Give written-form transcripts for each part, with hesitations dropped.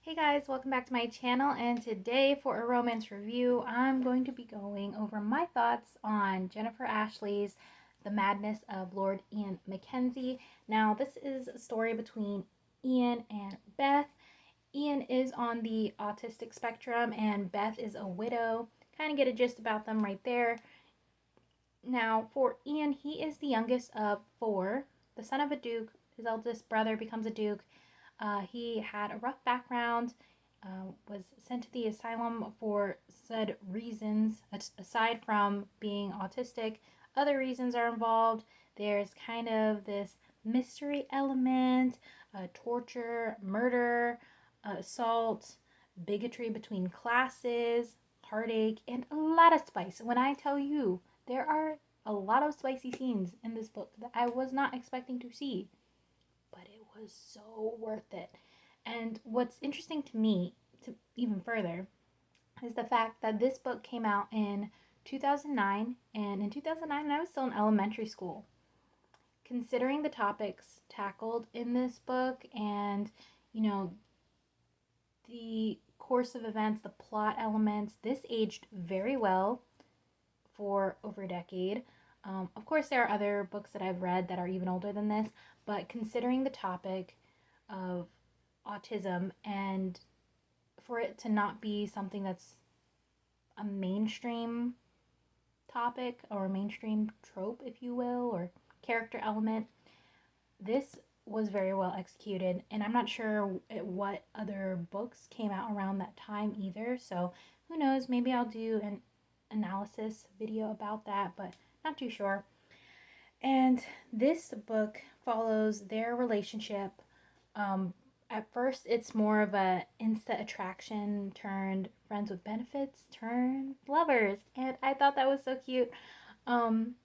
Hey guys, welcome back to my channel, and today for a romance review I'm going to be going over my thoughts on Jennifer Ashley's The Madness of Lord Ian Mackenzie. Now this is a story between Ian and Beth. Ian is on the autistic spectrum and Beth is a widow. Kind of get a gist about them right there. Now for Ian, he is the youngest of four, the son of a duke. His eldest brother becomes a duke. He had a rough background, was sent to the asylum for said reasons. Aside from being autistic, other reasons are involved. There's kind of this mystery element, torture, murder, assault, bigotry between classes, heartache, and a lot of spice. When I tell you, there are a lot of spicy scenes in this book that I was not expecting to see, but it was so worth it. And what's interesting to me, to even further, is the fact that this book came out in 2009, and in 2009 I was still in elementary school. Considering the topics tackled in this book and, you know, the course of events, the plot elements, this aged very well for over a decade. Of course, there are other books that I've read that are even older than this, but considering the topic of autism and for it to not be something that's a mainstream topic or a mainstream trope, if you will, or character element, this was very well executed. And I'm not sure what other books came out around that time either, so who knows, maybe I'll do an analysis video about that, but not too sure. And this book follows their relationship. At first, it's more of a instant attraction turned friends with benefits turned lovers, and I thought that was so cute. Um,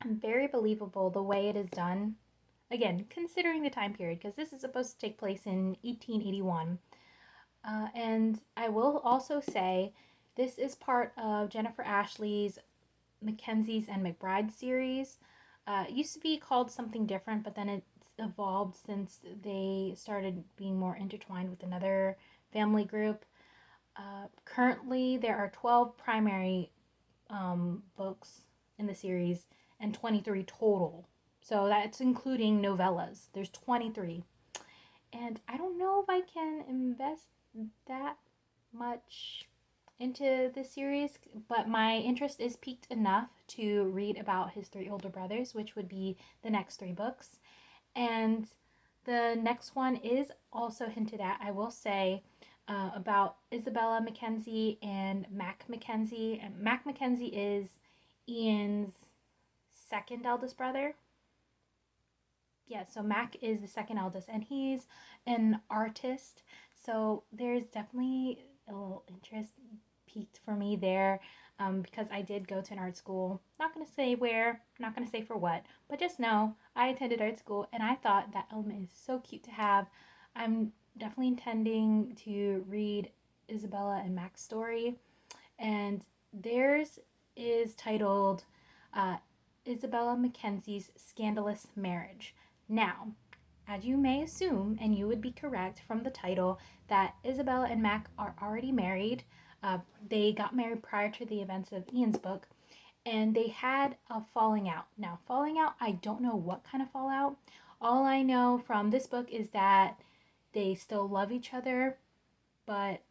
Very believable the way it is done. Again, considering the time period, because this is supposed to take place in 1881. And I will also say this is part of Jennifer Ashley's MacKenzies and McBrides series. It used to be called something different, but then it's evolved since they started being more intertwined with another family group. Currently, there are 12 primary books in the series and 23 total. So that's including novellas. There's 23. And I don't know if I can invest that much into the series, but my interest is piqued enough to read about his three older brothers, which would be the next three books. And the next one is also hinted at, I will say, about Isabella Mackenzie and Mac Mackenzie. And Mac Mackenzie is Ian's second eldest brother. Yeah, so Mac is the second eldest, and he's an artist. So there's definitely a little interest peaked for me there, because I did go to an art school. Not going to say where, not going to say for what, but just know I attended art school and I thought that element is so cute to have. I'm definitely intending to read Isabella and Mac's story, and theirs is titled Isabella Mackenzie's Scandalous Marriage. Now, as you may assume, and you would be correct from the title, that Isabella and Mac are already married. They got married prior to the events of Ian's book, and they had a falling out. Now, falling out, I don't know what kind of fallout. All I know from this book is that they still love each other, but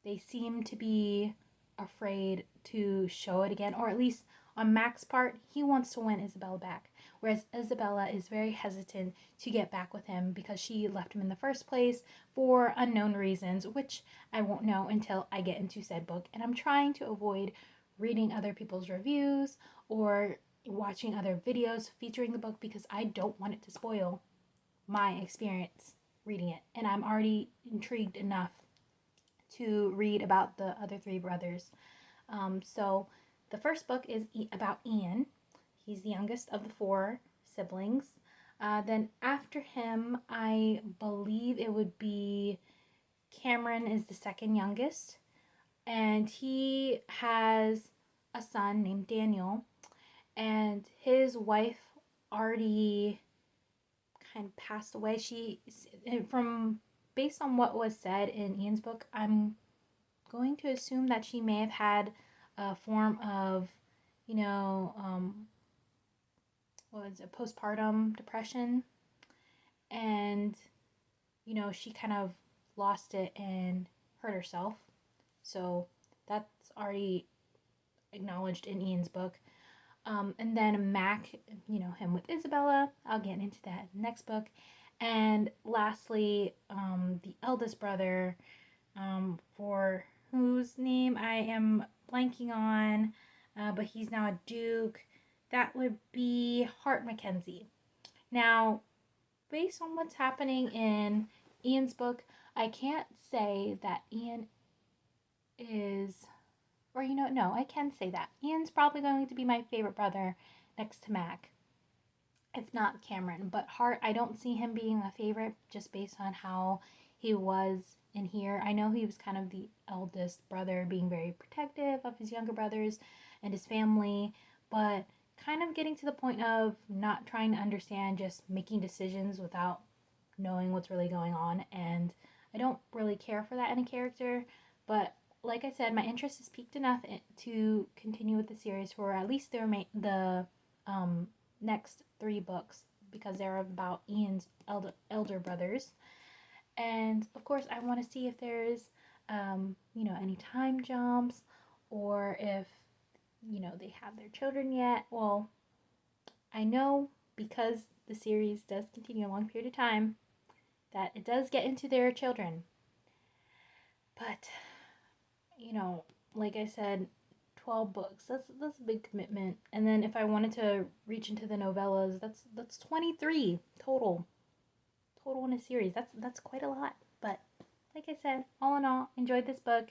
they seem to be afraid to show it again, or at least on Mac's part, he wants to win Isabella back, whereas Isabella is very hesitant to get back with him because she left him in the first place for unknown reasons, which I won't know until I get into said book. And I'm trying to avoid reading other people's reviews or watching other videos featuring the book because I don't want it to spoil my experience reading it. And I'm already intrigued enough to read about the other three brothers. So the first book is about Ian. He's the youngest of the four siblings. Then after him, I believe it would be Cameron is the second youngest. And he has a son named Daniel. And his wife already kind of passed away. She, from based on what was said in Ian's book, I'm going to assume that she may have had a form of, you know, what was it, postpartum depression. And, you know, she kind of lost it and hurt herself. So that's already acknowledged in Ian's book. And then Mac, you know, him with Isabella. I'll get into that next book. And lastly, the eldest brother, for whose name I am blanking on, but he's now a duke. That would be Hart Mackenzie. Now, based on what's happening in Ian's book, I can't say that Ian is, or you know, no, I can say that. Ian's probably going to be my favorite brother next to Mac, if not Cameron. But Hart, I don't see him being a favorite just based on how he was in here. I know he was kind of the eldest brother, being very protective of his younger brothers and his family, but kind of getting to the point of not trying to understand, just making decisions without knowing what's really going on. And I don't really care for that in a character, but like I said, my interest is peaked enough to continue with the series for at least the next 3 books, because they're about Ian's elder brothers. And of course, I want to see if there's, you know, any time jumps, or if, you know, they have their children yet. Well, I know because the series does continue a long period of time that it does get into their children. But, you know, like I said, 12 books. That's a big commitment. And then if I wanted to reach into the novellas, that's 23 total in a series. That's quite a lot. But like I said, all in all, enjoyed this book.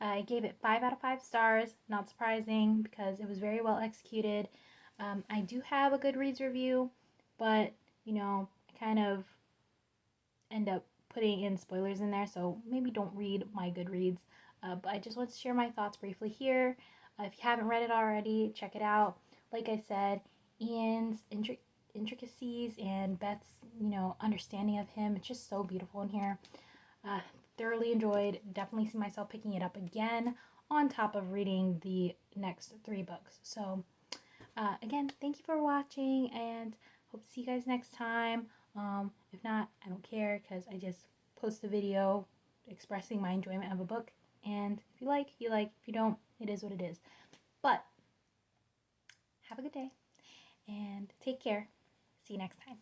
I gave it 5 out of 5 stars. Not surprising because it was very well executed. I do have a Goodreads review, but you know, I kind of end up putting in spoilers in there, so maybe don't read my Goodreads. But I just want to share my thoughts briefly here. If you haven't read it already, check it out. Like I said, Ian's intricacies and Beth's, you know, understanding of him, it's just so beautiful in here. Thoroughly enjoyed. Definitely see myself picking it up again on top of reading the next 3 books. So again, thank you for watching, and hope to see you guys next time. If not, I don't care, because I just post a video expressing my enjoyment of a book. And if you like, you like. If you don't, it is what it is. But have a good day and take care. See you next time.